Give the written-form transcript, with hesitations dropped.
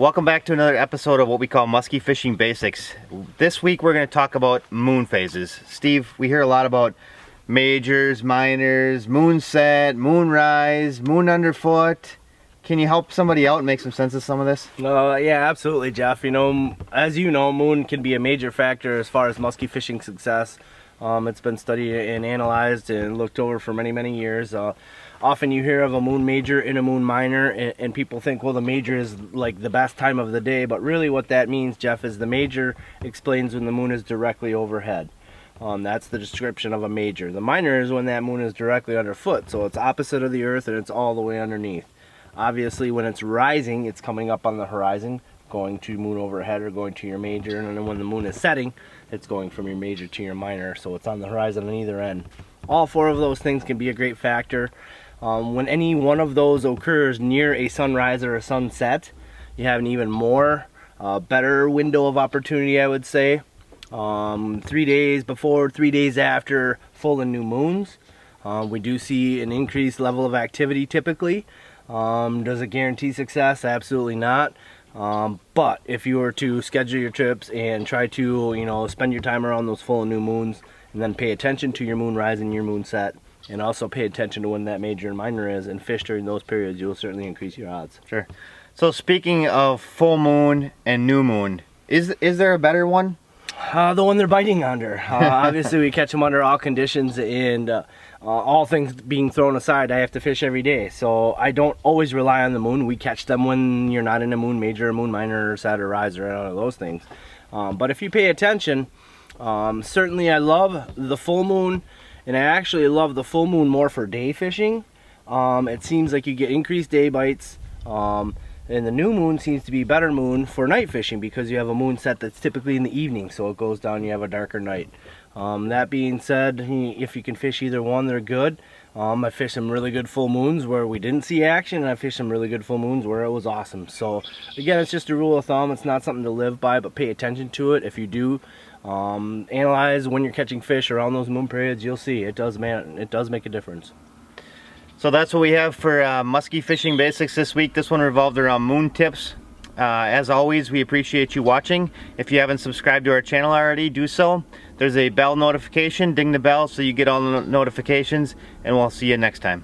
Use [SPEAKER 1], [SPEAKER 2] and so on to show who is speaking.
[SPEAKER 1] Welcome back to another episode of what we call Musky Fishing Basics. This week we're going to talk about moon phases. Steve, we hear a lot about majors, minors, moon set, moon rise, moon underfoot. Can you help somebody out and make some sense of some of this?
[SPEAKER 2] Yeah, absolutely, Jeff. As you know, moon can be a major factor as far as musky fishing success. It's been studied and analyzed and looked over for many, many years. Often you hear of a moon major and a moon minor, and people think, well, the major is like the best time of the day, but really what that means, Jeff, is the major explains when the moon is directly overhead. That's the description of a major. The minor is when that moon is directly underfoot, so it's opposite of the earth and it's all the way underneath. Obviously, when it's rising, it's coming up on the horizon, going to moon overhead or going to your major, and then when the moon is setting, it's going from your major to your minor, so it's on the horizon on either end. All four of those things can be a great factor. When any one of those occurs near a sunrise or a sunset, you have an even more better window of opportunity, I would say. 3 days before, 3 days after full and new moons, we do see an increased level of activity typically. Does it guarantee success? Absolutely not. But if you were to schedule your trips and try to, spend your time around those full and new moons, and then pay attention to your moon rise and your moon set, and also pay attention to when that major and minor is, and fish during those periods, you'll certainly increase your odds.
[SPEAKER 1] Sure. So speaking of full moon and new moon, is there a better one?
[SPEAKER 2] The one they're biting under. Obviously, we catch them under all conditions, and all things being thrown aside, I have to fish every day. So I don't always rely on the moon. We catch them when you're not in a moon major, or moon minor, or set or rise, or any of those things. But if you pay attention, certainly I love the full moon, and I actually love the full moon more for day fishing. It seems like you get increased day bites. And the new moon seems to be better moon for night fishing because you have a moon set that's typically in the evening, so it goes down, you have a darker night. That being said, if you can fish either one, they're good. I fished some really good full moons where we didn't see action, and I fished some really good full moons where it was awesome. So again, it's just a rule of thumb. It's not something to live by, but pay attention to it. If you do analyze when you're catching fish around those moon periods, you'll see it does make a difference.
[SPEAKER 1] So that's what we have for Musky Fishing Basics this week. This one revolved around moon tips. As always, we appreciate you watching. If you haven't subscribed to our channel already, do so. There's a bell notification. Ding the bell so you get all the notifications, and we'll see you next time.